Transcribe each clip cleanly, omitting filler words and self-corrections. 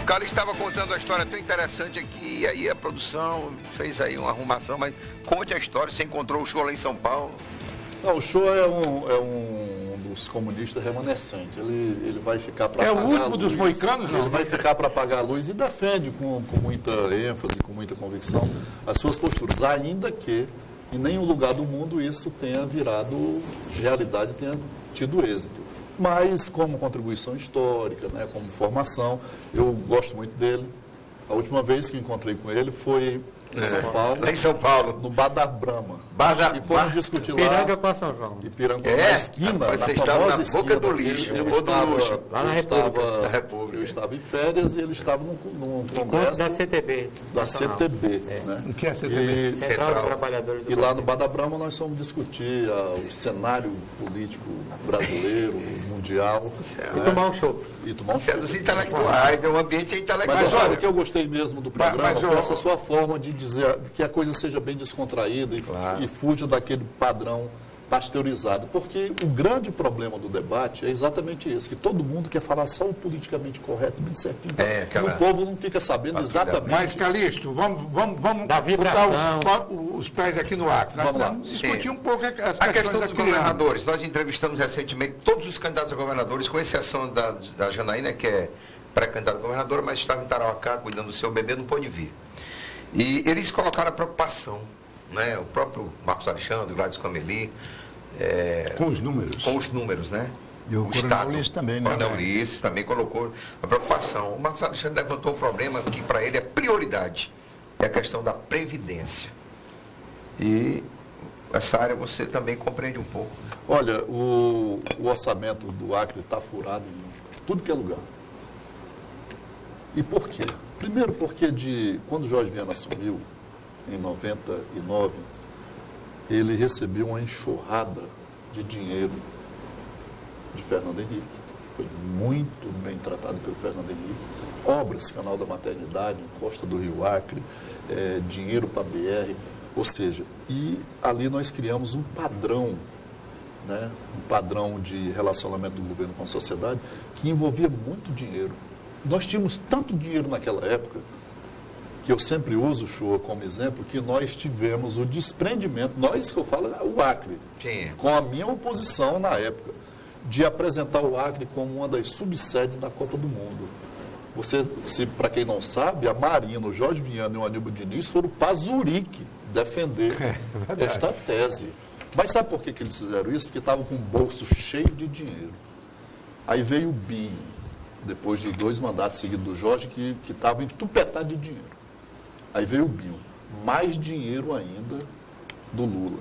Carlos estava contando uma história tão interessante aqui, e aí a produção fez aí uma arrumação, mas conte a história, você encontrou o show lá em São Paulo? Não, o show é um dos comunistas remanescentes. Ele vai ficar para apagar a luz. É o último dos moicanos, não? Ele vai ficar para apagar a luz e defende com muita ênfase, com muita convicção, as suas posturas, ainda que em nenhum lugar do mundo isso tenha virado realidade, tenha tido êxito. Mas como contribuição histórica, né, como formação, eu gosto muito dele. A última vez que encontrei com ele foi em São Paulo. Lá em São Paulo. No Bar da Brahma. E fomos discutir lá. Ipiranga com São João. Ipiranga, na esquina, Você na estava famosa na esquina. boca do lixo, Lá na República. Eu estava em férias e ele estava num Encontro congresso da CTB. da nacional. CTB. Né? O que é CTB? Central de Trabalhadores do E lá no Brasil. Bar da Brahma nós fomos discutir o cenário político brasileiro, mundial. E tomar um show. E tomar um Você é chopp. dos intelectuais, é um ambiente intelectual. Mas olha, o que eu gostei mesmo do programa Mas, foi essa sua forma de dizer que a coisa seja bem descontraída e fuja daquele padrão pasteurizado. Porque o grande problema do debate é exatamente esse, que todo mundo quer falar só o politicamente correto, bem certinho. E o povo não fica sabendo exatamente. Mas, Calixto, vamos Da vibração. botar os pés aqui no ar. Vamos lá. Vamos discutir um pouco as A questões questão da dos criança. governadores, nós entrevistamos recentemente todos os candidatos a governadores, com exceção da Janaína, que é pré-candidata a governadora, mas estava em Tarauacá cuidando do seu bebê, não pôde vir. E eles colocaram a preocupação, né? O próprio Marcos Alexandre, o Gladys Cameli, Com os números. com os números, né? E o Coronel Ulisses também, né? O Coronel Ulisses também colocou a preocupação. O Marcos Alexandre levantou um problema que para ele é prioridade, é a questão da Previdência. E essa área você também compreende um pouco. Olha, o orçamento do Acre está furado em tudo que é lugar. E por quê? Primeiro porque quando o Jorge Viana assumiu, em 99, ele recebeu uma enxurrada de dinheiro de Fernando Henrique. Foi muito bem tratado pelo Fernando Henrique. Obras, Canal da Maternidade, Costa do Rio Acre, dinheiro para a BR. Ou seja, e ali nós criamos um padrão, né? Um padrão de relacionamento do governo com a sociedade que envolvia muito dinheiro. Nós tínhamos tanto dinheiro naquela época, que eu sempre uso o Shoa como exemplo, que nós tivemos o desprendimento, nós que eu falo, o Acre, com a minha oposição na época, de apresentar o Acre como uma das subsedes da Copa do Mundo. Para quem não sabe, a Marina, o Jorge Viana e o Aníbal Diniz foram para Zurique defender esta tese. Mas sabe por que eles fizeram isso? Porque estavam com o bolso cheio de dinheiro. Aí veio o Binho, depois de 2 mandatos seguidos do Jorge, que estava entupetado de dinheiro. Aí veio o Binho, mais dinheiro ainda do Lula.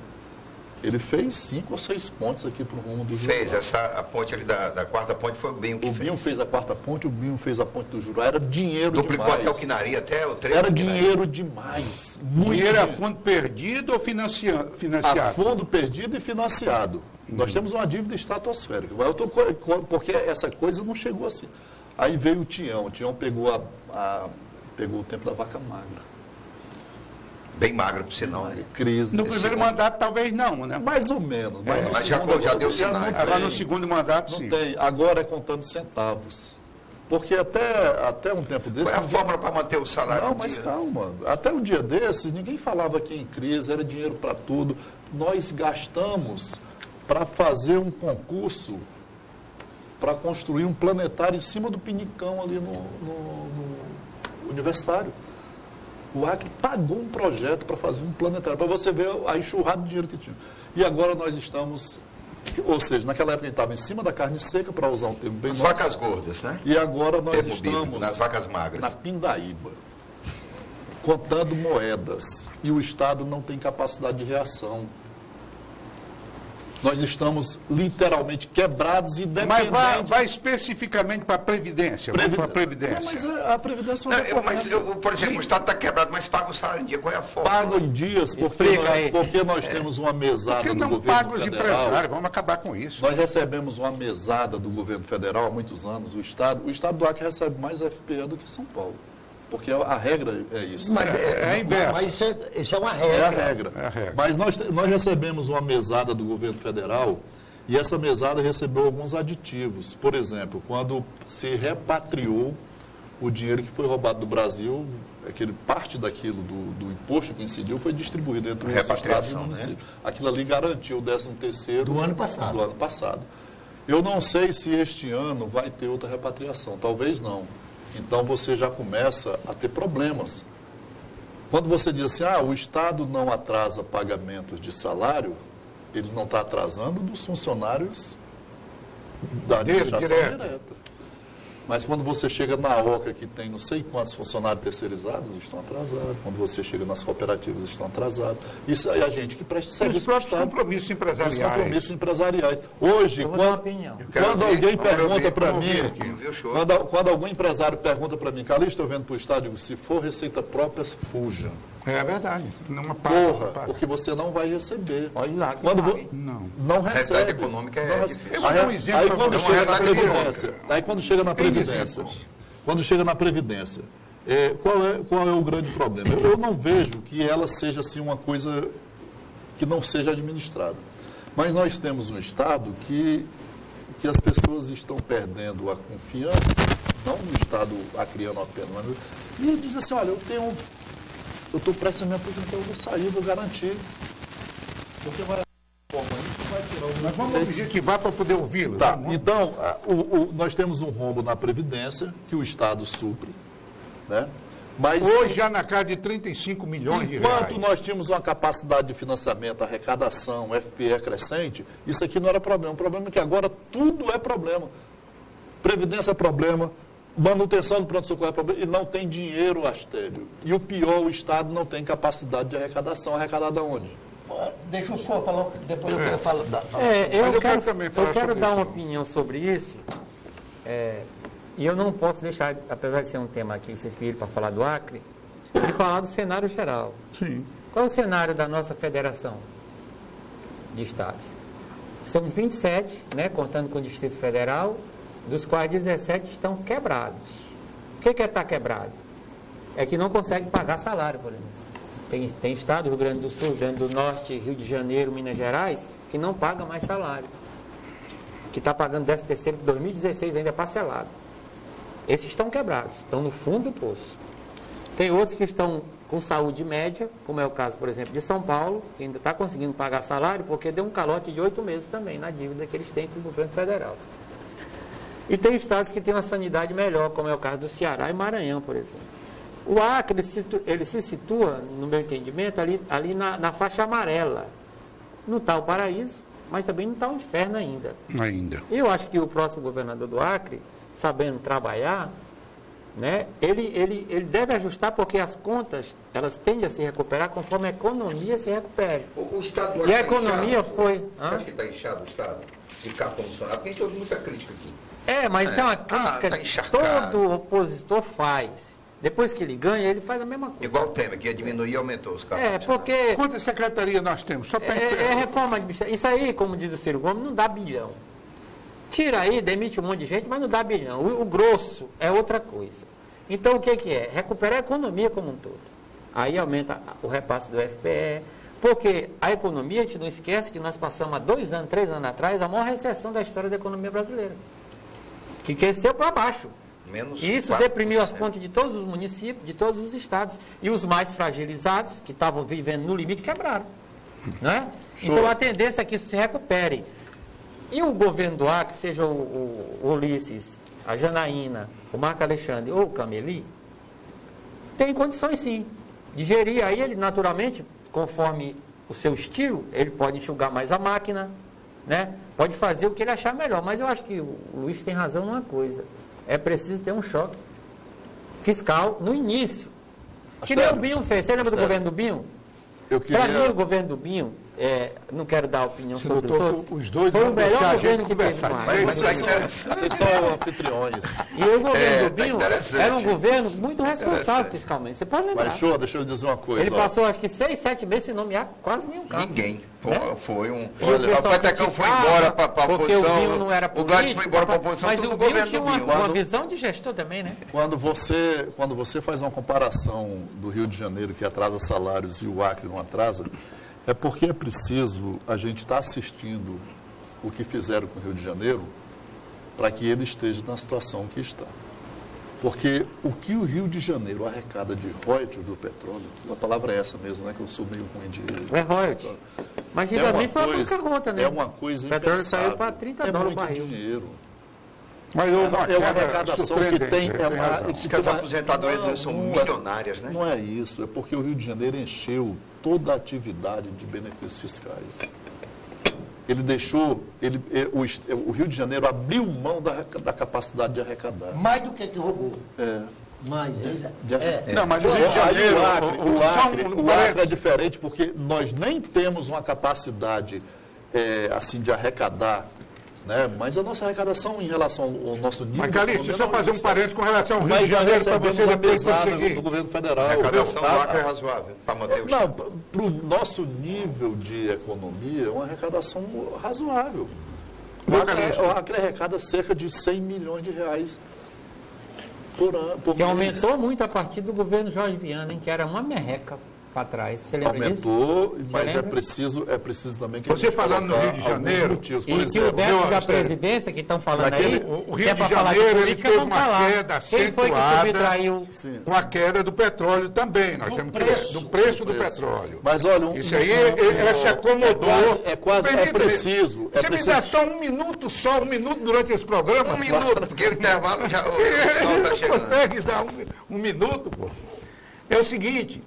Ele fez 5 ou 6 pontes aqui para o rumo do Jurá. Fez a ponte ali da quarta ponte, foi o Binho que O fez. Binho fez a quarta ponte, o Binho fez a ponte do Jurá. Era dinheiro Duplicou demais. até o Quinari, até o trecho Era do Quinari. dinheiro demais. Muito Dinheiro a dinheiro. fundo perdido ou A financiado? fundo perdido e financiado. Nós temos uma dívida estratosférica. Porque essa coisa não chegou assim. Aí veio o Tião. O Tião pegou pegou o tempo da vaca magra. Bem magro, por sinal. Né? Crise. No primeiro mandato, talvez não, né? Mais ou menos. mas no já segundo, deu não sinais. tem. Agora no segundo mandato, Não sim. tem. Agora é contando centavos. Porque até um tempo desse... Qual é a ninguém- fórmula para manter o salário? Não, do mas dia? calma. Até um dia desses, ninguém falava que em crise era dinheiro para tudo. Nós gastamos para fazer um concurso para construir um planetário em cima do Pinicão ali no universitário. O Acre pagou um projeto para fazer um planetário, para você ver a enxurrada de dinheiro que tinha. E agora nós estamos, ou seja, naquela época a gente estava em cima da carne seca, para usar um termo bem As nosso. vacas gordas, né? E agora nós Termo bíblico, estamos nas vacas magras. na Pindaíba, contando moedas. E o Estado não tem capacidade de reação. Nós estamos literalmente quebrados e Mas dependentes. vai especificamente para a Previdência. Vamos para a Previdência. Não, mas a Previdência não é Mas, por exemplo, o Estado está quebrado, mas paga o salário em dia. Qual é a fórmula? Paga em dias Explica aí. porque nós temos uma mesada Por que do não governo paga os federal. empresários? Vamos acabar com isso. Nós recebemos uma mesada do governo federal há muitos anos. O Estado do Acre recebe mais FPE do que São Paulo. Porque a regra é isso. Mas É a inversa. Mas isso é uma É a regra. regra. É a regra. Mas nós recebemos uma mesada do governo federal e essa mesada recebeu alguns aditivos. Por exemplo, quando se repatriou o dinheiro que foi roubado do Brasil, parte daquilo do imposto que incidiu foi distribuído entre os estados e municípios. Né? Aquilo ali garantiu o 13º do ano passado. Eu não sei se este ano vai ter outra repatriação, talvez não. Então você já começa a ter problemas. Quando você diz assim, o Estado não atrasa pagamentos de salário, ele não está atrasando dos funcionários da administração direta. Mas quando você chega na OCA, que tem não sei quantos funcionários terceirizados, estão atrasados. Quando você chega nas cooperativas, estão atrasados. Isso aí é a gente que presta serviço para o Estado. Compromissos empresariais. Os compromissos empresariais. Hoje, quando alguém pergunta para mim, quando algum empresário pergunta para mim, Calixto, estou vendo para o Estado, eu digo, se for receita própria, fuja. É verdade. Porque você não vai receber. Olha lá. Não recebe. A econômica Aí quando chega na Previdência, qual é o grande problema? Eu não vejo que ela seja assim uma coisa que não seja administrada. Mas nós temos um Estado que as pessoas estão perdendo a confiança, não no Estado acriando apenas, e diz assim, olha, eu estou prestes a me aposentar, eu vou sair, vou garantir. Porque vai tirar o... Mas vamos pedir que vá para poder ouvi-lo. Tá. Então, nós temos um rombo na Previdência, que o Estado supre, né? Mas hoje já na casa de 35 milhões de reais. Enquanto nós tínhamos uma capacidade de financiamento, arrecadação, FPE crescente, isso aqui não era problema. O problema é que agora tudo é problema. Previdência é problema, manutenção do pronto-socorro é problema, e não tem dinheiro, Astélio. E o pior, o Estado não tem capacidade de arrecadação. Arrecadar de onde? Deixa o senhor falar, depois eu quero falar. Eu quero dar uma opinião sobre isso. E eu não posso deixar, apesar de ser um tema aqui que vocês pediram para falar do Acre, de falar do cenário geral. Sim. Qual é o cenário da nossa federação de estados? São 27, né, contando com o Distrito Federal, dos quais 17 estão quebrados. O que é estar quebrado? É que não consegue pagar salário, por exemplo. Tem estado, Rio Grande do Sul, Rio Grande do Norte, Rio de Janeiro, Minas Gerais, que não paga mais salário. Que está pagando 13º de 2016 ainda parcelado. Esses estão quebrados, estão no fundo do poço. Tem outros que estão com saúde média, como é o caso, por exemplo, de São Paulo, que ainda está conseguindo pagar salário, porque deu um calote de 8 meses também na dívida que eles têm com o governo federal. E tem estados que têm uma sanidade melhor, como é o caso do Ceará e Maranhão, por exemplo. O Acre, ele se situa, no meu entendimento, ali na faixa amarela. Não está o paraíso, mas também não está o inferno ainda. Eu acho que o próximo governador do Acre, sabendo trabalhar, né, ele deve ajustar, porque as contas, elas tendem a se recuperar conforme a economia se recupere. O Estado e a economia foi... Acho que está inchado o Estado de carro comissionado, porque a gente ouve muita crítica aqui. Mas isso é uma crítica que todo opositor faz. Depois que ele ganha, ele faz a mesma coisa. Igual o Temer, que ia diminuir e aumentou os carros. Porque... Quantas secretarias nós temos? Só reforma administrativa. Isso aí, como diz o Ciro Gomes, não dá bilhão. Tira aí, demite um monte de gente, mas não dá bilhão. O grosso é outra coisa. Então, o que é? Recuperar a economia como um todo. Aí aumenta o repasse do FPE, porque a economia, a gente não esquece que nós passamos há 2 anos, 3 anos atrás, a maior recessão da história da economia brasileira. Que cresceu para baixo. E isso 4%. Deprimiu as contas de todos os municípios, de todos os estados. E os mais fragilizados, que estavam vivendo no limite, quebraram. Não é? Então, a tendência é que isso se recupere. E o governo do Acre, seja o Ulisses, a Janaína, o Marco Alexandre ou o Cameli, tem condições sim de gerir. Aí ele, naturalmente, conforme o seu estilo, ele pode enxugar mais a máquina, né? Pode fazer o que ele achar melhor. Mas eu acho que o Luiz tem razão numa coisa. É preciso ter um choque fiscal no início. Que nem o Binho fez. Você lembra do governo do Binho? Para mim, o governo do Binho, não quero dar opinião sobre os outros, foi o melhor governo que teve mais. Vocês são anfitriões. E o governo do Binho era um governo muito responsável fiscalmente. Você pode lembrar. Mas, deixa eu dizer uma coisa. Ele passou, acho que 6, 7 meses sem nomear quase nenhum cargo. Ninguém. Foi um... Olha, o Petecão foi embora para a oposição. Porque o Binho não era político. O Gladys foi embora para a oposição. Mas o Binho tinha uma visão de gestor também, né? Quando você faz uma comparação do Rio de Janeiro, que atrasa salários, e o Acre não atrasa, é porque é preciso a gente estar assistindo o que fizeram com o Rio de Janeiro para que ele esteja na situação que está. Porque o que o Rio de Janeiro arrecada de royalties do petróleo, a palavra é essa mesmo, né? Que eu sou meio ruim de... É royalties. Mas antigamente foi uma bancarrota, né? É uma coisa O petróleo impensável. saiu para 30 é dólares o muito barril. dinheiro. Mas É uma arrecadação que tem... Diz que as aposentadorias são milionárias, né? Não é isso, é porque o Rio de Janeiro encheu toda a atividade de benefícios fiscais. Ele deixou, o Rio de Janeiro abriu mão da capacidade de arrecadar. Mais do que roubou. É. Mais, Não, mas o Rio de Janeiro... O Acre é diferente porque nós nem temos uma capacidade assim, de arrecadar, né? Mas a nossa arrecadação em relação ao nosso nível... Mas, Calixto, deixa eu fazer um parênteses com relação ao Rio de Janeiro para você depois conseguir. do governo federal. A arrecadação do Acre é razoável para manter o Não, para o nosso nível de economia, é uma arrecadação razoável. O Acre arrecada cerca de 100 milhões de reais por ano. Que aumentou muito a partir do governo Jorge Viana, hein, que era uma merreca para trás. Você lembra disso? Aumentou, mas lembra? é preciso também que Você falando no Rio de Janeiro, motivos, por E que exemplo, o déficit da presidência que estão falando aí, o que Rio é de para falar de Janeiro, ele política, teve vão uma falar. queda Quem foi que acentuada subtraiu? com a queda do petróleo também. Nós temos do preço do petróleo. Mas olha, Isso aí, ela se acomodou. é preciso. Você me dá só um minuto durante esse programa? Um minuto, porque o intervalo já... Está chegando. Consegue dar um minuto, pô? É o seguinte,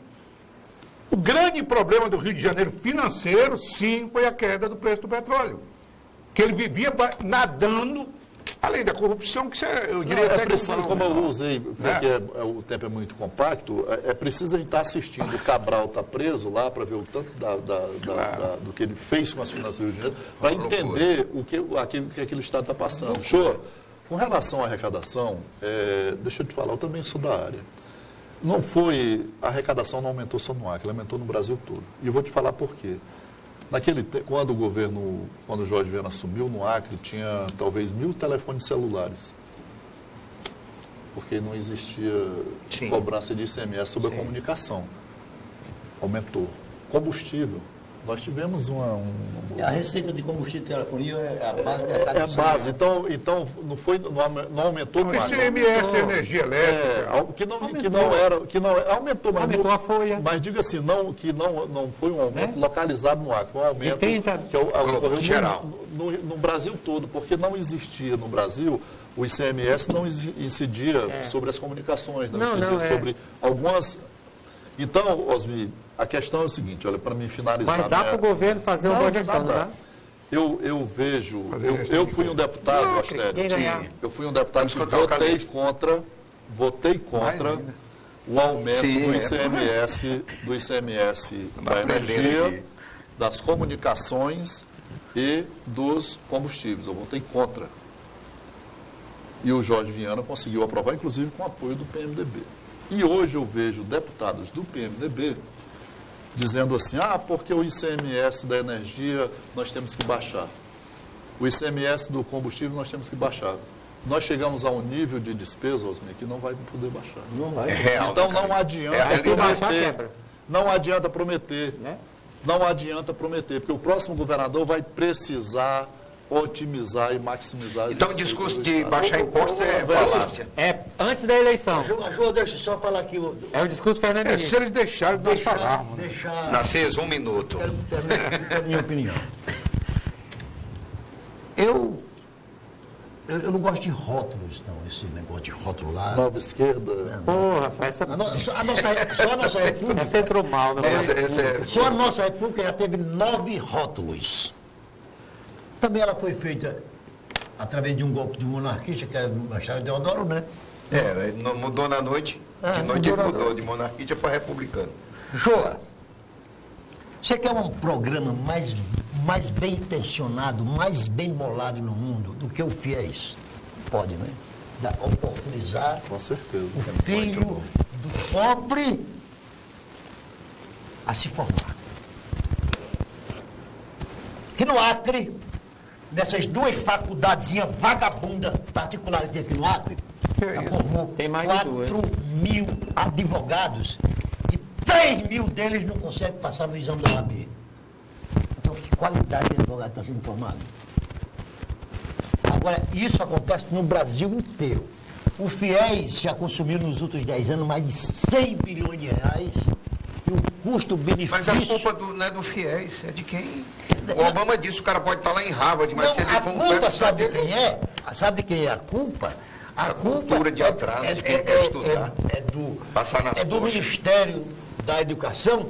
o grande problema do Rio de Janeiro financeiro, sim, foi a queda do preço do petróleo. Que ele vivia nadando, além da corrupção, que eu diria até preciso, como eu usei, porque o tempo é muito compacto, é preciso a gente estar assistindo. O Cabral está preso lá para ver o tanto do que ele fez com as finanças do Rio de Janeiro, para entender aquilo que aquele Estado está passando. Show? Com relação à arrecadação, deixa eu te falar, eu também sou da área. Não foi, a arrecadação não aumentou só no Acre, ela aumentou no Brasil todo. E eu vou te falar por quê. Quando o Jorge Viana assumiu no Acre, tinha talvez 1.000 telefones celulares. Porque não existia cobrança de ICMS sobre a comunicação. Aumentou. Combustível. Nós tivemos A receita de combustível e telefonia é a base da É a base. Então não aumentou O mais. ICMS é energia elétrica. Aumentou, mas Aumentou a folha. Mas diga assim, que não foi um aumento localizado no Acre, foi um aumento De 30. que ocorreu geral. No Brasil todo, porque não existia no Brasil, o ICMS não incidia sobre as comunicações, não incidia sobre algumas... Então, Osmi, a questão é o seguinte, olha, para me finalizar... Mas dá para o governo fazer uma boa gestão, não dá? Eu vejo... Eu fui um deputado, Astério. Eu fui um deputado que votei contra o aumento do ICMS da energia, das comunicações e dos combustíveis. Eu votei contra. E o Jorge Viana conseguiu aprovar, inclusive com apoio do PMDB. E hoje eu vejo deputados do PMDB dizendo assim, porque o ICMS da energia nós temos que baixar. O ICMS do combustível nós temos que baixar. Nós chegamos a um nível de despesa, Osmir, que não vai poder baixar. Não vai. É real, então né, não adianta prometer. Não adianta prometer. Não adianta prometer, porque o próximo governador vai precisar otimizar e maximizar. Então o discurso de baixar impostos é falácia. É antes da eleição. João, deixa eu só falar aqui. É o discurso Fernando Henrique. Se eles deixarem, nós falarmos. Narciso, 1 minuto. Quero minha opinião. Eu não gosto de rótulos, não, esse negócio de rotular. Nova esquerda. Porra, essa... Só a nossa república. Essa entrou mal, não é? Só a nossa república já teve 9 rótulos. Também ela foi feita através de um golpe de monarquista, que era o Machado Deodoro, né? Ele não mudou na noite. De noite ele mudou de monarquista para republicano. Joa, você quer um programa mais bem intencionado, mais bem bolado no mundo do que o FIES? Pode, né? Oportunizar Com certeza. o filho do pobre a se formar. Que no Acre, nessas 2 faculdadezinhas vagabundas particulares aqui no Acre, formou Tem mais de 2. 4.000 advogados e 3.000 deles não conseguem passar no exame da OAB. Então, que qualidade de advogado está sendo formado? Agora, isso acontece no Brasil inteiro. O FIES já consumiu nos últimos 10 anos mais de 100 bilhões de reais. E o custo-benefício... Mas a culpa não é do FIES, é de quem? O Obama disse que o cara pode estar lá em Harvard, mas não, se ele a for um culpa, sabe de quem é? Sabe de quem é a culpa? A cultura de atraso de quem quer estudar. É do Ministério da Educação,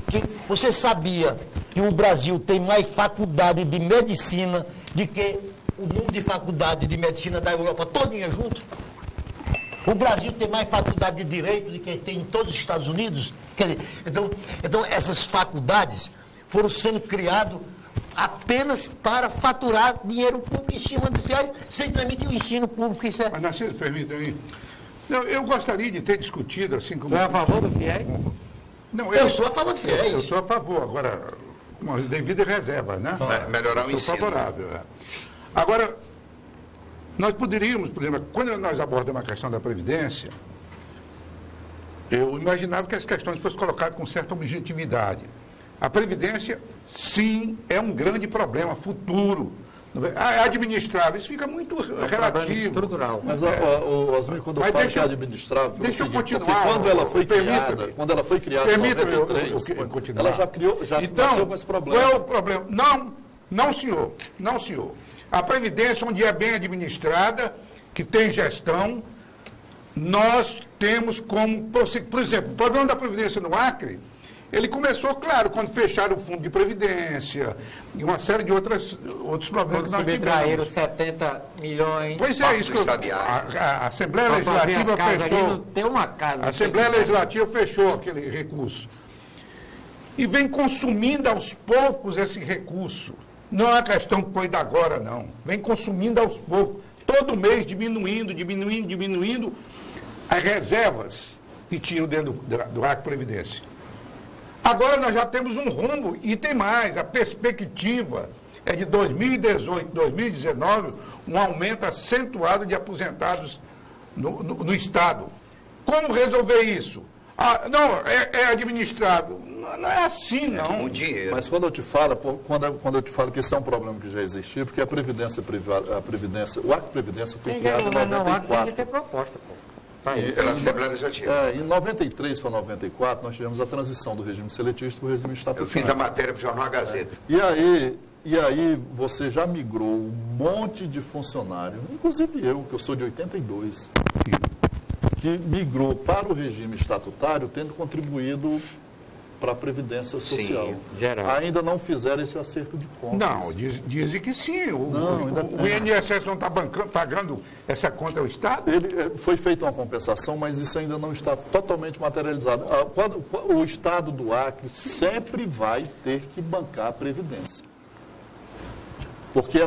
que você sabia que o Brasil tem mais faculdade de medicina do que o número de faculdade de medicina da Europa todinha junto? O Brasil tem mais faculdade de Direito do que tem em todos os Estados Unidos. Quer dizer, então essas faculdades foram sendo criadas apenas para faturar dinheiro público em cima do FIES, sem transmitir o ensino público. Isso é... Mas, Narciso, permita aí. Eu gostaria de ter discutido, assim como... Você é a favor do FIES? Não, eu sou a favor do FIES. Eu sou a favor, agora, uma devida reserva, né? Melhorar o ensino. Sou favorável. É. Agora, nós poderíamos, por exemplo, quando nós abordamos a questão da Previdência, eu imaginava que as questões fossem colocadas com certa objetividade. A Previdência, sim, é um grande problema futuro. É administrável, isso fica muito relativo. Estrutural. Mas, Osmir, quando eu falo que é administrável... Deixa eu continuar. Quando ela foi criada, em 93, ela já então, nasceu com esse problema. Qual é o problema? Não, senhor. Não, senhor. A Previdência, onde é bem administrada, que tem gestão, nós temos como... Por exemplo, o problema da Previdência no Acre, ele começou, claro, quando fecharam o Fundo de Previdência e uma série de outros problemas que nós subtraíram 70 milhões. Pois é, isso que a Assembleia Legislativa fechou. Tem uma casa. A Assembleia Legislativa fechou aquele recurso. E vem consumindo aos poucos esse recurso. Não é uma questão que foi da agora, não. Vem consumindo aos poucos. Todo mês diminuindo as reservas que tinham dentro do Acre Previdência. Agora nós já temos um rumo e tem mais. A perspectiva é de 2018, 2019, um aumento acentuado de aposentados no Estado. Como resolver isso? Não, é administrado. Não é assim, não. O dinheiro. Mas quando eu te falo, que esse é um problema que já existia, porque a Previdência Privada, o Acre Previdência foi criado em 94. Tem que ter proposta, pô. Pela Assembleia Legislativa. Em 93 para 94, nós tivemos a transição do regime seletista para o regime estatutário. Eu fiz a matéria para o Jornal Gazeta. E aí você já migrou um monte de funcionário, inclusive eu, que eu sou de 82, que migrou para o regime estatutário, tendo contribuído para a Previdência Social. Sim, geral. Ainda não fizeram esse acerto de contas. Não, dizem que sim. O INSS não está pagando essa conta ao Estado? Foi feita uma compensação, mas isso ainda não está totalmente materializado. O Estado do Acre sempre vai ter que bancar a Previdência. Porque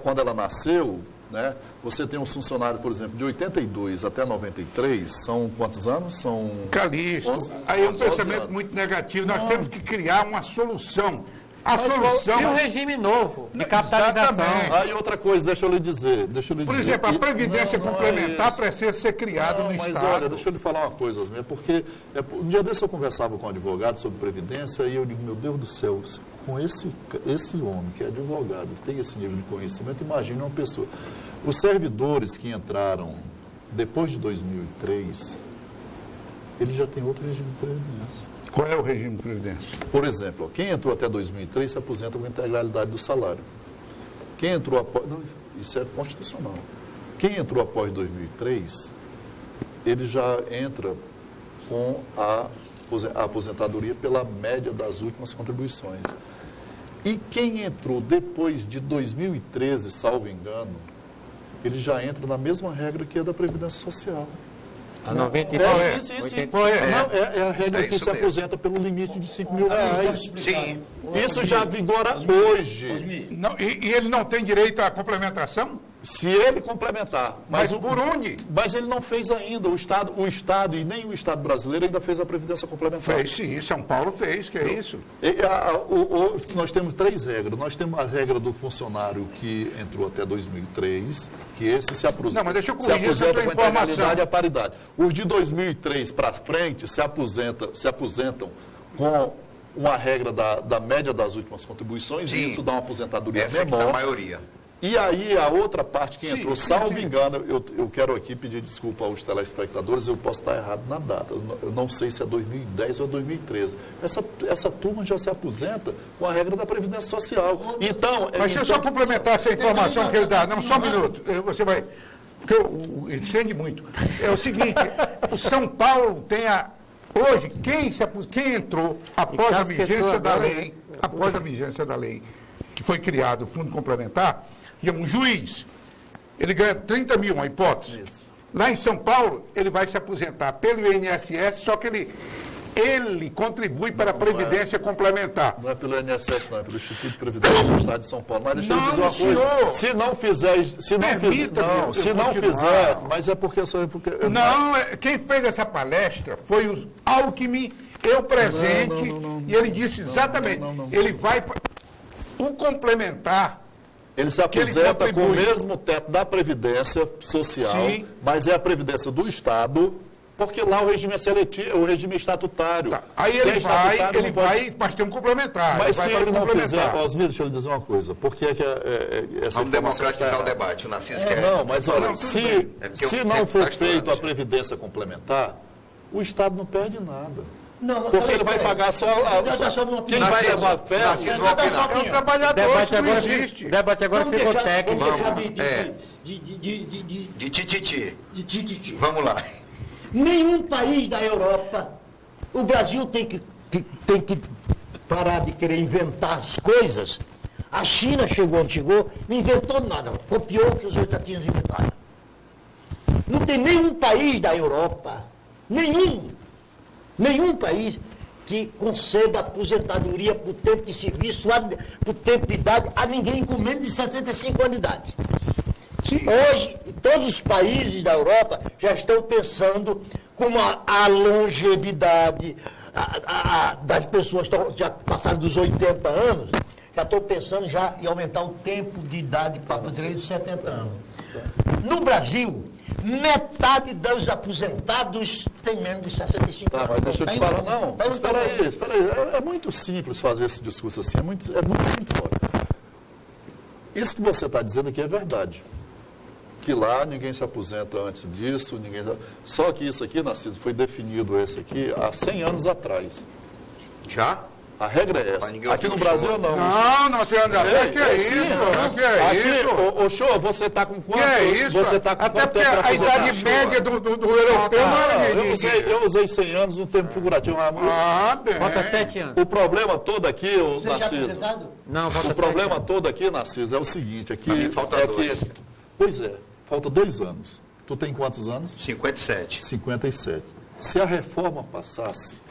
quando ela nasceu, né, você tem um funcionário, por exemplo, de 82 até 93, são quantos anos? São... Calixto. Aí é um pensamento muito negativo. Nós temos que criar uma solução. E um regime novo de capitalização. Exatamente. Aí outra coisa, deixa eu lhe dizer. Por exemplo, a Previdência complementar precisa ser criada no Estado. Olha, deixa eu lhe falar uma coisa, porque um dia desse eu conversava com um advogado sobre Previdência e eu digo, meu Deus do céu, com esse homem que é advogado, que tem esse nível de conhecimento, imagine uma pessoa. Os servidores que entraram depois de 2003, eles já têm outro regime de Previdência. Qual é o regime de Previdência? Por exemplo, quem entrou até 2003 se aposenta com a integralidade do salário. Quem entrou após... Não, isso é constitucional. Quem entrou após 2003, ele já entra com a aposentadoria pela média das últimas contribuições. E quem entrou depois de 2013, salvo engano, ele já entra na mesma regra que a da Previdência Social. A 93. Sim. É a regra que se aposenta pelo limite de 5 mil reais. Sim. Isso já vigora hoje. Não, e ele não tem direito à complementação? Se ele complementar. Mas por onde? Mas ele não fez ainda. O Estado e nem o Estado brasileiro ainda fez a Previdência complementar. Fez sim, São Paulo fez, que é isso. Nós temos 3 regras. Nós temos a regra do funcionário que entrou até 2003, que esse se aposenta. Não, mas deixa eu corrigir essa tua informação. E a paridade. Os de 2003 para frente se aposentam com uma regra da média das últimas contribuições, sim. E isso dá uma aposentadoria essa menor. é a maioria. E aí, a outra parte que entrou, Sim, salvo sim. engano, eu quero aqui pedir desculpa aos telespectadores, eu posso estar errado na data. Eu não sei se é 2010 ou 2013. Essa turma já se aposenta com a regra da Previdência Social. Então, Mas deixa eu só complementar essa informação que ele dá. Não, só um minuto. Você vai... Porque ele estende muito. É o seguinte, o São Paulo tem a... Hoje, quem entrou após a vigência da lei, que foi criado o Fundo Complementar, um juiz, ele ganha 30 mil, uma hipótese. Isso. Lá em São Paulo, ele vai se aposentar pelo INSS, só que ele contribui para a Previdência Complementar. não é pelo INSS, não, é pelo Instituto de Previdência do Estado de São Paulo. Mas deixa eu Não, dizer uma senhor. coisa. Se não fizer, mas é porque Não, quem fez essa palestra foi o Alckmin, eu presente, e ele disse exatamente, ele vai o complementar. Ele se aposenta com o mesmo teto da Previdência Social, Sim. mas é a Previdência do Estado, porque lá o regime é seletivo, o regime é estatutário. Tá. Aí Se ele é estatutário, vai, não pode- mas tem um complementar. Mas vai se para ele o não complementar. fizer, Osmir, deixa eu lhe dizer uma coisa, porque é que essa Vamos informação democratizar está- o debate. O Narciso quer... Não, mas olha, Não, tudo se, bem. É porque se o não tempo for tá estourando feito a já. Previdência Complementar, o Estado não perde nada. Não, Porque ele vai pagar só... Quem vai Narciso, levar ferro... Narciso vai opinar. É um trabalhador, Debate isso não agora, existe. debate agora Vamos ficou deixar- técnico. vamos deixar De tititi. de tititi. Vamos lá. Nenhum país da Europa, o Brasil tem que parar de querer inventar as coisas. A China chegou onde chegou, não inventou nada, copiou o que os outros tinham inventado. Não tem nenhum país da Europa, nenhum país que conceda aposentadoria por tempo de serviço, por tempo de idade, a ninguém com menos de 65 anos de idade. Hoje, todos os países da Europa já estão pensando como a longevidade das pessoas já passaram dos 80 anos, já estão pensando já em aumentar o tempo de idade para poder de 70 anos. No Brasil, metade dos aposentados tem menos de 65 Tá, anos. mas deixa eu te Tá falar, indo- não. tá indo- Espera aí. É muito simples fazer esse discurso assim, é muito simplório. Isso que você está dizendo aqui é verdade. Que lá ninguém se aposenta antes disso, só que isso aqui, Narciso, foi definido esse aqui há 100 anos atrás. Já? A regra é essa. ninguém Aqui no ouviu o Brasil show. não. Não, você anda. Que é isso? Que é Aqui, isso? ô Show, você está com quanto? Que é isso? Você tá com Até quanto porque tempo pra a idade aposentar? média do europeu não era Eu usei 100 anos no tempo figurativo. bem. Falta 7 anos. O problema todo aqui, ô Você já Narciso, aposentado? Não, falta o 7 problema anos. todo aqui, Narciso, é o seguinte, aqui Pra mim falta é 2. Pois é, falta 2 anos. Tu tem quantos anos? 57. 57. Se a reforma passasse,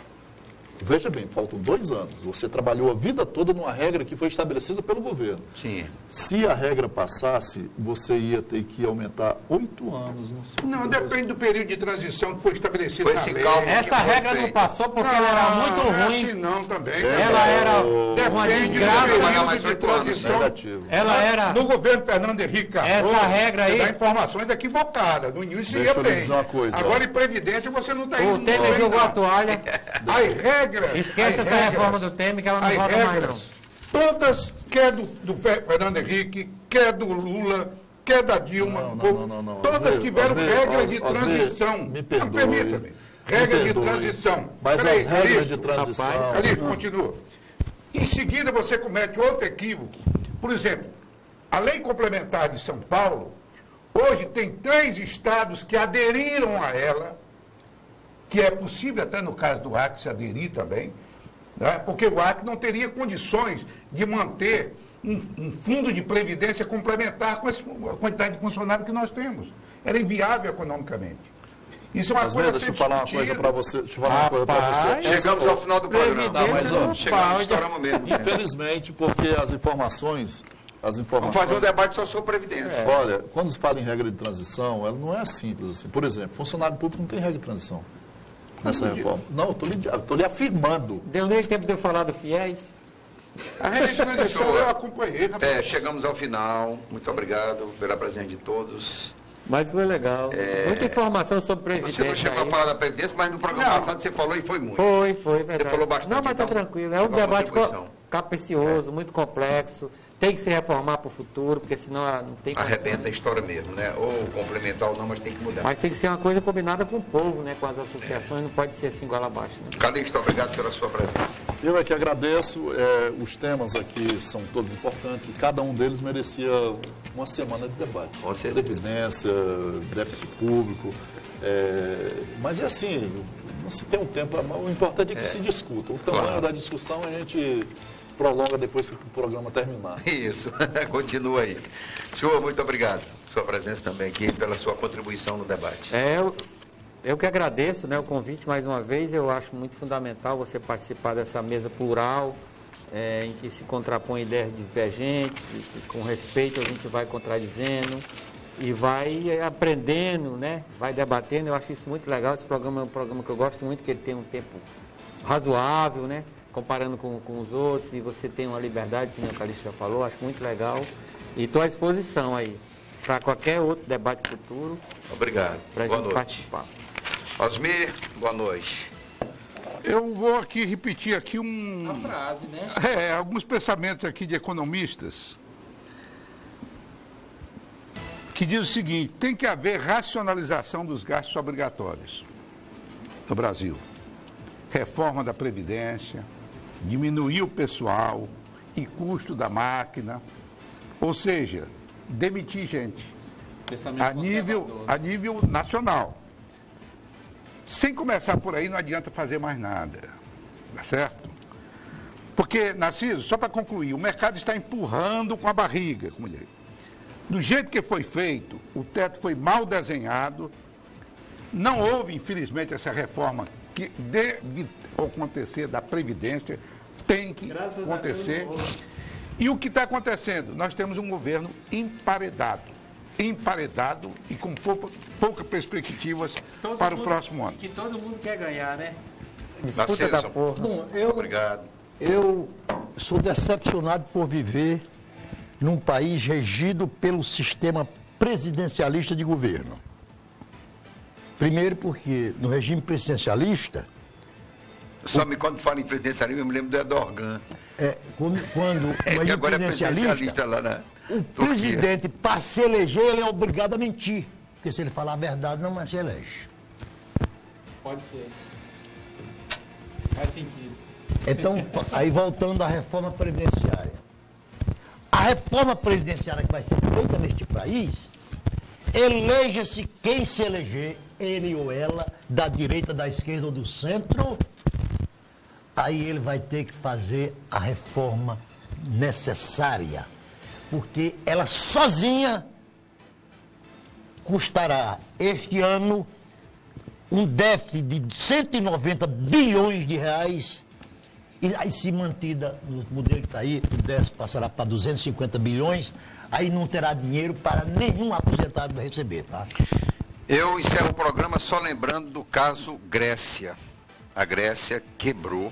veja bem, faltam 2 anos. Você trabalhou a vida toda numa regra que foi estabelecida pelo governo. Sim. Se a regra passasse, você ia ter que aumentar 8 anos. Não, depende do período de transição que foi estabelecido Foi na esse lei. cálculo. Essa que foi regra não feito. passou porque ela era muito Não é ruim. assim não também. Ela era uma Depende do desgraça. Trabalhar mais período de 8 anos, transição. Negativo. Ela era... No governo Fernando Henrique Cardoso, Essa regra aí- você dá informações equivocadas. No início Deixa ia eu lhe bem. dizer uma coisa. Agora, em Previdência, você não está indo O muito Temer bem, jogou não. a toalha. As regras... Esquece as essa regras- reforma do Temer que ela não as volta mais não. regras, todas, quer do Fernando Henrique, quer do Lula, quer da Dilma, Não. todas Osmir, tiveram Osmir, regras de Osmir, transição. me Não, perdoe. permita-me. Me Regras de perdoe. transição. Mas Peraí, as regras Calixto, de transição... rapaz, Calixto, continua. Em seguida, você comete outro equívoco. Por exemplo, a lei complementar de São Paulo, hoje tem 3 estados que aderiram a ela, que é possível até no caso do Acre se aderir também, né? Porque o Acre não teria condições de manter um fundo de previdência complementar com a quantidade de funcionários que nós temos. Era inviável economicamente. Isso é uma Mas, coisa a deixa ser eu falar uma coisa para você. Deixa eu falar uma coisa para você. Rapaz, Chegamos ao final do programa. Previdência mas, ó, não Chegamos, pode. estouramos mesmo. Infelizmente, porque as informações... Vamos fazer um debate só sobre Previdência. Olha, quando se fala em regra de transição, ela não é simples assim. Por exemplo, funcionário público não tem regra de transição nessa reforma. Não, eu estou lhe afirmando. Deu nem tempo de eu falar do FIES. A regra de transição eu acompanhei, rapaz. Chegamos ao final. Muito obrigado pela presença de todos. Mas foi legal. Muita informação sobre Previdência. Você não chegou a aí. falar da Previdência, mas no programa passado você falou e foi muito. Foi, verdade. falou bastante, Não, mas tá então, tranquilo. É um ficou a debate contribuição. capcioso, muito complexo. Tem que se reformar para o futuro, porque senão não tem condição. Arrebenta a história mesmo, né? Ou complementar ou não, mas tem que mudar. Mas tem que ser uma coisa combinada com o povo, né? Com as associações, não pode ser assim igual abaixo. Né? Calixto, obrigado pela sua presença. Eu é que agradeço. Os temas aqui são todos importantes e cada um deles merecia uma semana de debate. Com certeza. Previdência, déficit público. Mas é assim, não se tem um tempo. O importante é que se discuta. O tamanho da discussão a gente prolonga depois que o programa terminar. Isso, continua aí. Show, muito obrigado. Sua presença também aqui, pela sua contribuição no debate. Eu que agradeço, né, o convite mais uma vez. Eu acho muito fundamental você participar dessa mesa plural, em que se contrapõem ideias divergentes, e com respeito a gente vai contradizendo e vai aprendendo, né, vai debatendo. Eu acho isso muito legal. Esse programa é um programa que eu gosto muito, que ele tem um tempo razoável, né? Comparando com os outros, e você tem uma liberdade, que o Calixto já falou, acho muito legal. E estou à disposição aí, para qualquer outro debate futuro. Obrigado. Para a boa gente noite. participar. Osmir, boa noite. Eu vou aqui repetir aqui Uma frase, né? alguns pensamentos aqui de economistas que diz o seguinte: tem que haver racionalização dos gastos obrigatórios no Brasil. Reforma da Previdência, diminuir o pessoal e custo da máquina, ou seja, demitir gente a nível nacional. Sem começar por aí, não adianta fazer mais nada, tá certo? Porque, Narciso, só para concluir, o mercado está empurrando com a barriga, como diz. Do jeito que foi feito, o teto foi mal desenhado, não houve, infelizmente, essa reforma que deve acontecer da Previdência, tem que acontecer. E o que está acontecendo? Nós temos um governo emparedado e com poucas perspectivas para o próximo ano. Que todo mundo quer ganhar, né? Disputa da porra. Bom, Obrigado. Eu sou decepcionado por viver num país regido pelo sistema presidencialista de governo. Primeiro porque no regime presidencialista... Só quando fala em presidencialismo, eu me lembro do Erdogan. Quando que agora é presidencialista lá na o presidente, para se eleger, ele é obrigado a mentir. Porque se ele falar a verdade, não se elege. Pode ser. Faz sentido. Então, aí voltando à reforma previdenciária. A reforma previdenciária que vai ser feita neste país, eleja-se quem se eleger, ele ou ela, da direita, da esquerda ou do centro, aí ele vai ter que fazer a reforma necessária, porque ela sozinha custará este ano um déficit de 190 bilhões de reais, e aí se mantida no modelo que está aí, o déficit passará para 250 bilhões, aí não terá dinheiro para nenhum aposentado receber, tá? Eu encerro o programa só lembrando do caso Grécia. A Grécia quebrou.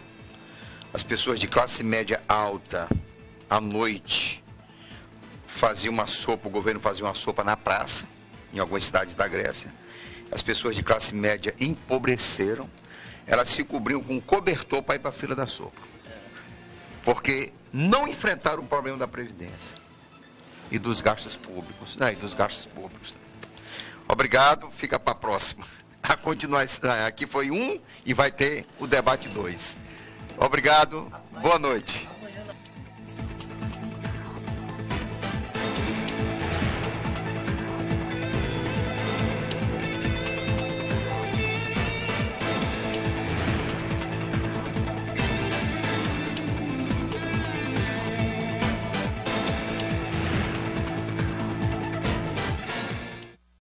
As pessoas de classe média alta, à noite, faziam uma sopa, o governo fazia uma sopa na praça, em algumas cidades da Grécia. As pessoas de classe média empobreceram, elas se cobriam com um cobertor para ir para a fila da sopa. Porque não enfrentaram o problema da Previdência e dos gastos públicos. Obrigado, fica para a próxima. A continuar, aqui foi 1 e vai ter o debate 2. Obrigado, boa noite.